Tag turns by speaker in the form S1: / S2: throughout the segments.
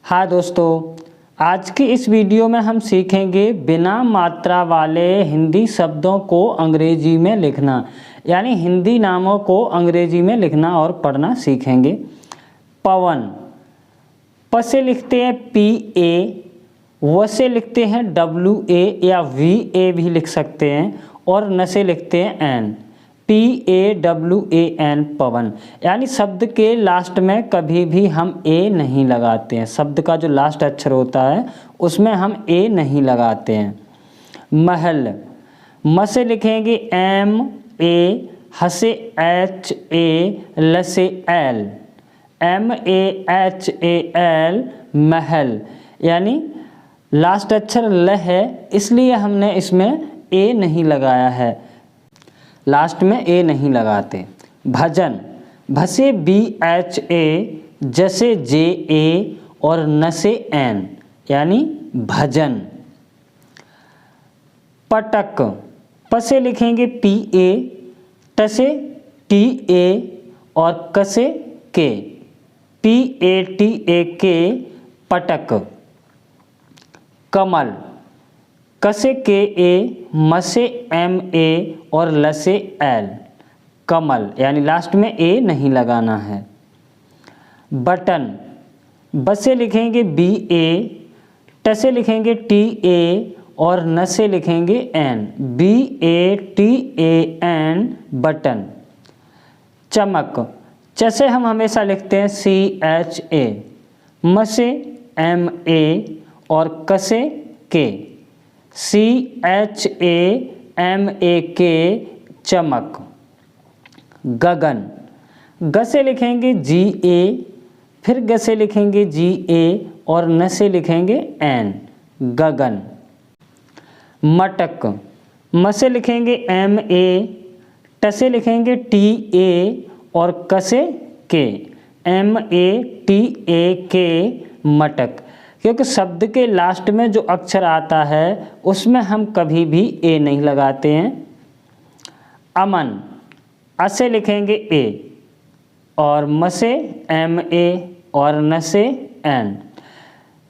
S1: हाँ दोस्तों, आज की इस वीडियो में हम सीखेंगे बिना मात्रा वाले हिंदी शब्दों को अंग्रेजी में लिखना, यानी हिंदी नामों को अंग्रेजी में लिखना और पढ़ना सीखेंगे। पवन, प से लिखते हैं PA, व से लिखते हैं WA या VA भी लिख सकते हैं, और न से लिखते हैं N, PAWAN, पवन। यानी शब्द के लास्ट में कभी भी हम A नहीं लगाते हैं। शब्द का जो लास्ट अक्षर होता है उसमें हम A नहीं लगाते हैं। महल, म से लिखेंगे MA, ह से HA, ल से L, MAHAL, महल। यानी लास्ट अक्षर ल है, इसलिए हमने इसमें A नहीं लगाया है, लास्ट में A नहीं लगाते। भजन, भ से BHA, ज से JA और न से N, यानी भजन। पटक, प से लिखेंगे PA, ट से TA और क से K, PATAK, पटक। कमल, क से KA, म से MA और ल से L, कमल। यानी लास्ट में A नहीं लगाना है। बटन, ब से लिखेंगे BA, ट से लिखेंगे TA और न से लिखेंगे N, BATAN, बटन। चमक, च से हम हमेशा लिखते हैं CHA, म से MA और क से K, CHAMAK, चमक। गगन, ग से लिखेंगे GA, फिर ग से लिखेंगे GA और न से लिखेंगे N, गगन। मटक, म से लिखेंगे MA, ट से लिखेंगे TA और क से K, MATAK, मटक। क्योंकि शब्द के लास्ट में जो अक्षर आता है उसमें हम कभी भी A नहीं लगाते हैं। अमन, अ से लिखेंगे A और म से MA और न से N।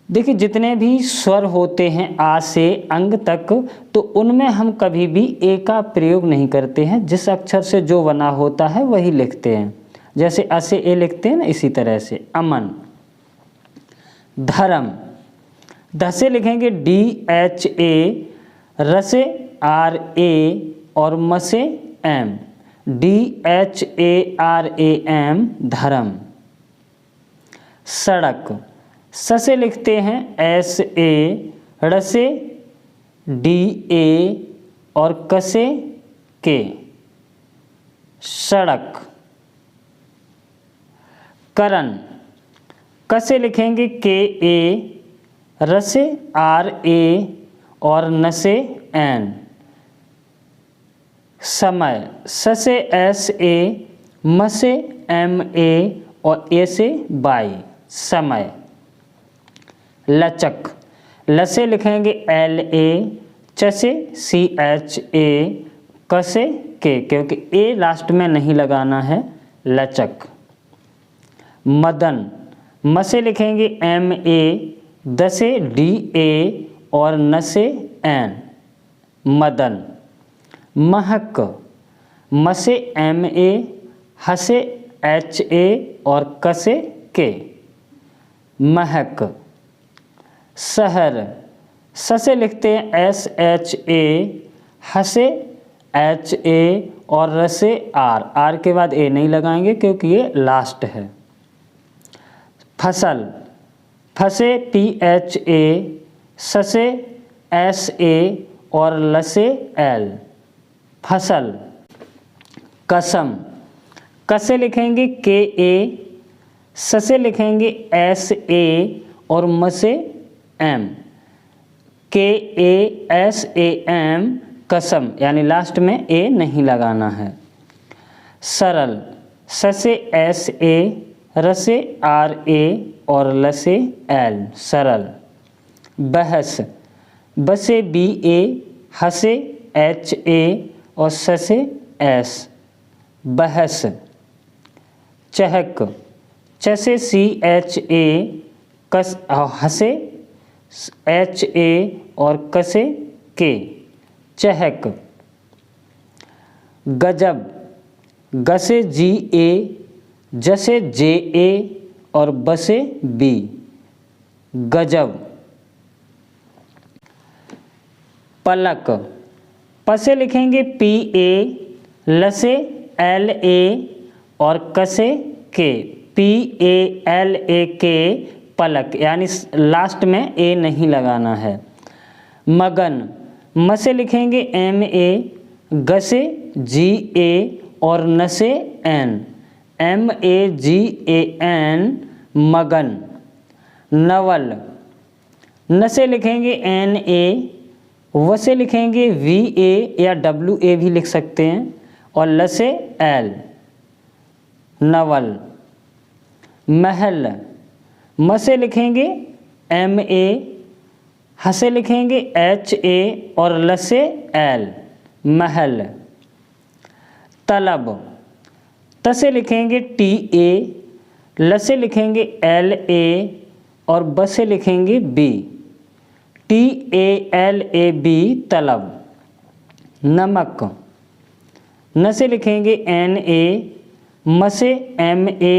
S1: देखिए, जितने भी स्वर होते हैं आ से अंग तक, तो उनमें हम कभी भी A का प्रयोग नहीं करते हैं। जिस अक्षर से जो बना होता है वही लिखते हैं। जैसे अ से A लिखते हैं ना, इसी तरह से अमन। धर्म, ध से लिखेंगे DHA, र से RA और म से M, DHARAM, धर्म। सड़क, स से लिखते हैं SA, र से DA और क से K, सड़क। करण, क से लिखेंगे KA, र से RA और न से N, समय। स से SA, म से MA और A से बाई, समय। लचक, ल से लिखेंगे LA, च से CHA, क से K, क्योंकि A लास्ट में नहीं लगाना है, लचक। मदन, म से लिखेंगे MA, द से DA और न से N, मदन। महक, म से MA, ह से HA और क से K, महक। शहर, स से लिखते हैं SHA, ह से HA और र से R के बाद A नहीं लगाएंगे क्योंकि ये लास्ट है। फसल, फ से PHA, स से SA और ल से L, फसल। कसम, क से लिखेंगे KA, स से लिखेंगे SA और म से M, KASAM, कसम। यानी लास्ट में A नहीं लगाना है। सरल, स से SA, र से RA और ल से L, सरल। बहस, ब से BA, ह से HA और स से S, बहस। चहक, च से CHA, कस हसे एच ए और कसे के, चहक। गजब, गसे जी ए, जसे जे ए और बसे बी, गजब। पलक, पसे लिखेंगे पी ए, लसे एल ए और कसे के, पी ए एल ए के, पलक, यानी लास्ट में ए नहीं लगाना है। मगन, मसे लिखेंगे एम ए, गसे जी ए और नसे N, M A G A N, मगन। नवल, नसे लिखेंगे एन ए, वसे लिखेंगे वी ए या डब्ल्यू ए भी लिख सकते हैं और लसे एल, नवल। महल, मसे लिखेंगे एम ए, हसे लिखेंगे एच ए और लसे एल, महल। तलब, तसे लिखेंगे टी ए, लसे लिखेंगे एल ए और बसे लिखेंगे B, T A L A B, तलब। नमक, नसे लिखेंगे एन ए, मसे एम ए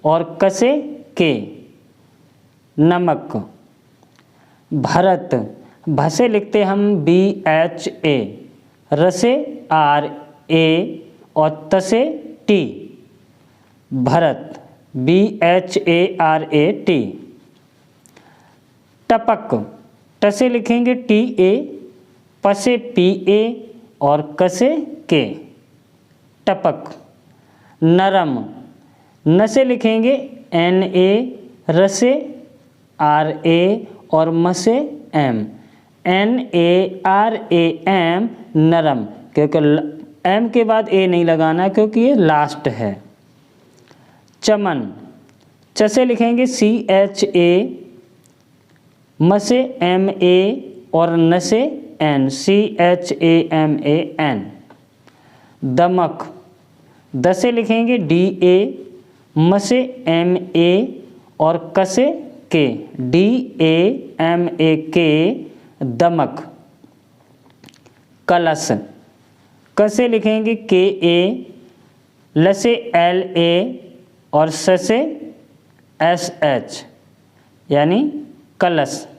S1: और कसे के, नमक। भरत, भसे लिखते हम बी एच ए, रसे आर ए और तसे T, Bharat, B H A R A T. टपक, टसे लिखेंगे टी ए, पसे पी ए और कसे के, टपक। नरम, नसे लिखेंगे एन ए, रसे आर ए और मसे M, N A R A M, नरम, क्योंकि एम के बाद ए नहीं लगाना क्योंकि ये लास्ट है। चमन, चसे लिखेंगे सी एच ए, मसे एम ए और नसे N, C H A M A N. दमक, दसे लिखेंगे डी ए, मसे एम ए और कसे के, डी ए एम ए के, दमक। कलश, कसे लिखेंगे के ए, लसे एल ए और ससे एस एच, यानी कलश।